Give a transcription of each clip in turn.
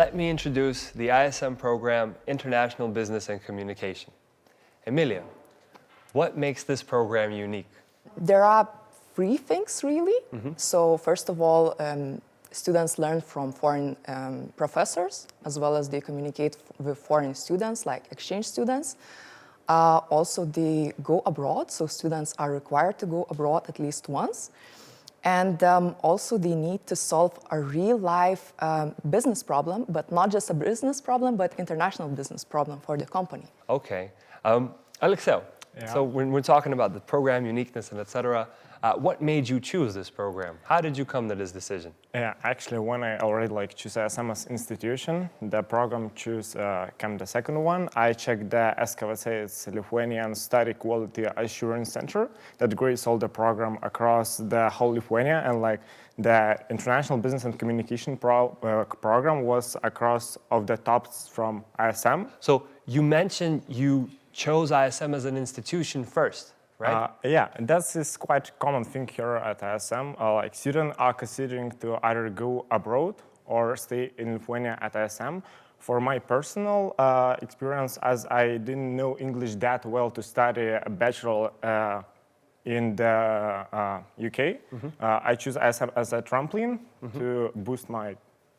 let me introduce the ISM program, International Business and Communication. Emilia, what makes this program unique? There are three things, really. So first of all, students learn from foreign professors, as well as they communicate with foreign students, like exchange students. Also, they go abroad, so students are required to go abroad at least once. And also, they need to solve a real-life business problem, but not just a business problem, but international business problem for the company. Okay. Alexeu, so when we're talking about the program uniqueness and etc., what made you choose this program? How did you come to this decision? Yeah, actually, when I already choose ISM as institution, the program came the second one. I checked the SKVC, it's Lithuanian Study Quality Assurance Center, that grades all the program across the whole Lithuania, and the International Business and Communication program was across of the tops from ISM. So you mentioned you chose ISM as an institution first. Right? Yeah, that is quite common thing here at ISM. Students are considering to either go abroad or stay in Lithuania at ISM. For my personal experience, as I didn't know English that well to study a bachelor in the UK, I choose ISM as a trampoline to boost my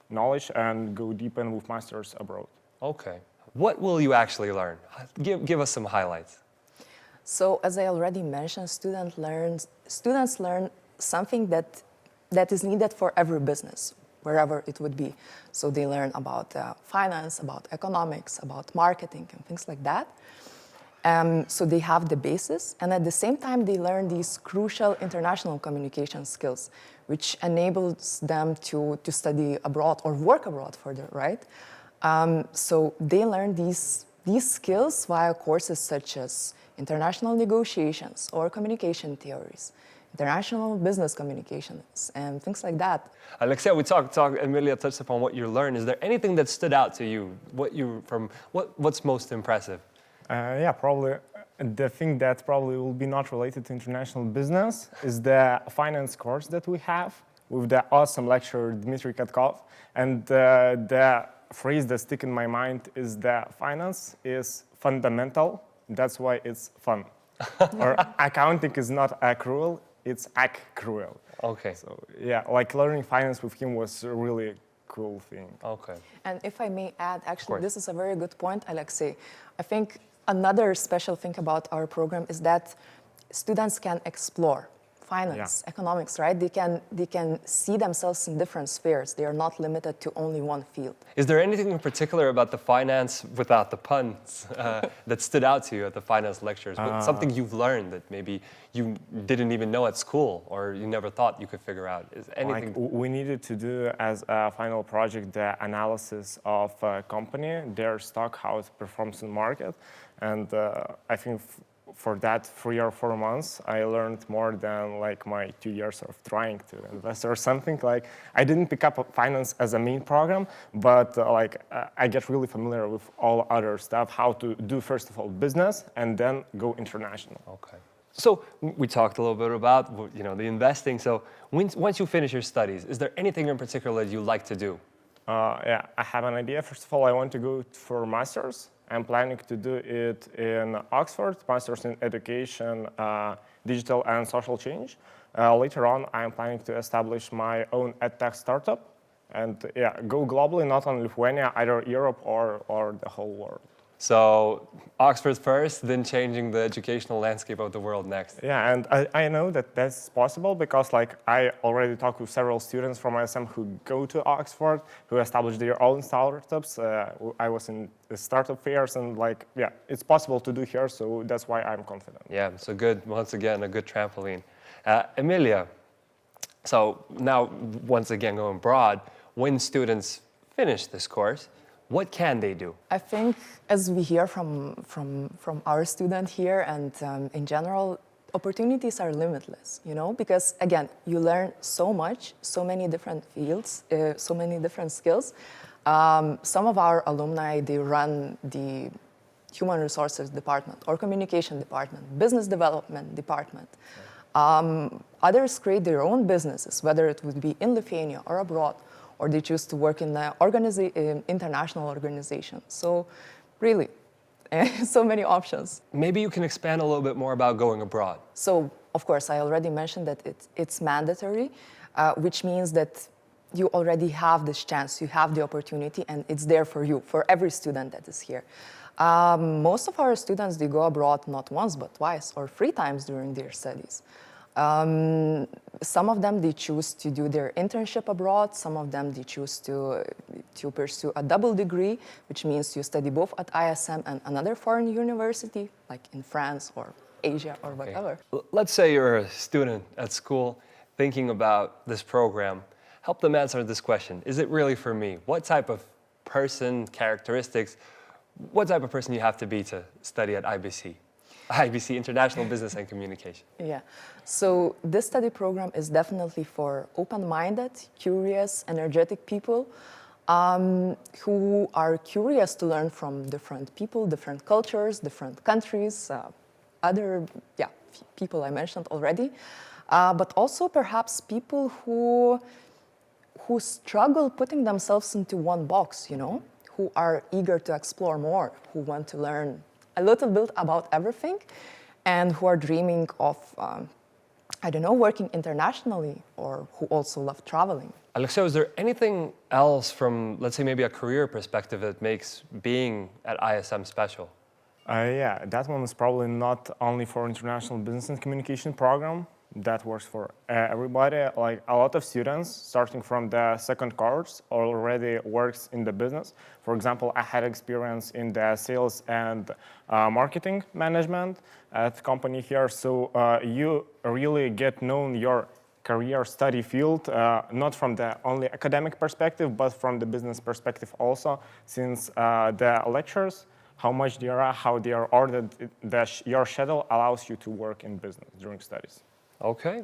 knowledge and go deeper with masters abroad. Okay. What will you actually learn? Give us some highlights. So, as I already mentioned, students learn something that is needed for every business, wherever it would be. So they learn about finance, about economics, about marketing, and things like that. So they have the basis, and at the same time, they learn these crucial international communication skills, which enables them to study abroad or work abroad further, right? So they learn these skills via courses such as international negotiations or communication theories, international business communications, and things like that. Alexeu, Emilia touched upon what you learned. Is there anything that stood out to you? What's most impressive? Yeah, probably the thing that probably will be not related to international business is the finance course that we have with the awesome lecturer Dmitry Katkov. And the phrase that sticks in my mind is that finance is fundamental. That's why it's fun. Or accounting is not accrual, it's accrual. Okay. So yeah, learning finance with him was a really cool thing. Okay. And if I may add, actually, this is a very good point, Alexei. I think another special thing about our program is that students can explore finance, economics, right? They can see themselves in different spheres. They are not limited to only one field. Is there anything in particular about the finance, without the puns, that stood out to you at the finance lectures? Something you've learned that maybe you didn't even know at school or you never thought you could figure out? Is anything? We needed to do as a final project the analysis of a company, their stock, how it performs in the market. And I think for that 3 or 4 months, I learned more than my 2 years of trying to invest or something. I didn't pick up finance as a main program, but I get really familiar with all other stuff, how to do first of all business and then go international. Okay. So we talked a little bit about the investing. So once you finish your studies, is there anything in particular that you like to do? Yeah, I have an idea. First of all, I want to go for masters. I'm planning to do it in Oxford, Masters in Education, Digital and Social Change. Later on, I'm planning to establish my own edtech startup and go globally, not only Lithuania, either Europe or the whole world. So Oxford first, then changing the educational landscape of the world next. Yeah, and I know that that's possible because I already talked with several students from ISM who go to Oxford, who establish their own startups. I was in the startup fairs and it's possible to do here, so that's why I'm confident. Yeah, so once again, a good trampoline. Emilia, so now once again going broad, when students finish this course, what can they do? I think, as we hear from our student here and in general, opportunities are limitless, because again, you learn so much, so many different fields, so many different skills. Some of our alumni, they run the human resources department or communication department, business development department. Others create their own businesses, whether it would be in Lithuania or abroad, or they choose to work in the international organization. So really, so many options. Maybe you can expand a little bit more about going abroad. So, of course, I already mentioned that it's mandatory, which means that you already have this chance, you have the opportunity, and it's there for you, for every student that is here. Most of our students, they go abroad not once, but twice or 3 times during their studies. Some of them, they choose to do their internship abroad. Some of them, they choose to pursue a double degree, which means you study both at ISM and another foreign university, like in France or Asia or whatever. Let's say you're a student at school thinking about this program. Help them answer this question. Is it really for me? What type of person, characteristics, what type of person you have to be to study at IBC? IBC, International Business and Communication. Yeah, so this study program is definitely for open-minded, curious, energetic people who are curious to learn from different people, different cultures, different countries, other people I mentioned already, but also perhaps people who struggle putting themselves into one box, you know, who are eager to explore more, who want to learn a little bit about everything, and who are dreaming of, working internationally, or who also love traveling. Alexio, is there anything else from, let's say, maybe a career perspective that makes being at ISM special? Yeah, that one is probably not only for international business and communication program. That works for everybody. Like a lot of students, starting from the second course, already works in the business. For example, I had experience in the sales and marketing management at the company here. So you really get known your career study field, not from the only academic perspective, but from the business perspective also, since the lectures, how much they are, how they are ordered, your schedule allows you to work in business during studies. Okay,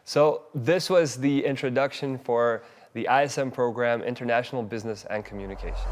so this was the introduction for the ISM program, International Business and Communication.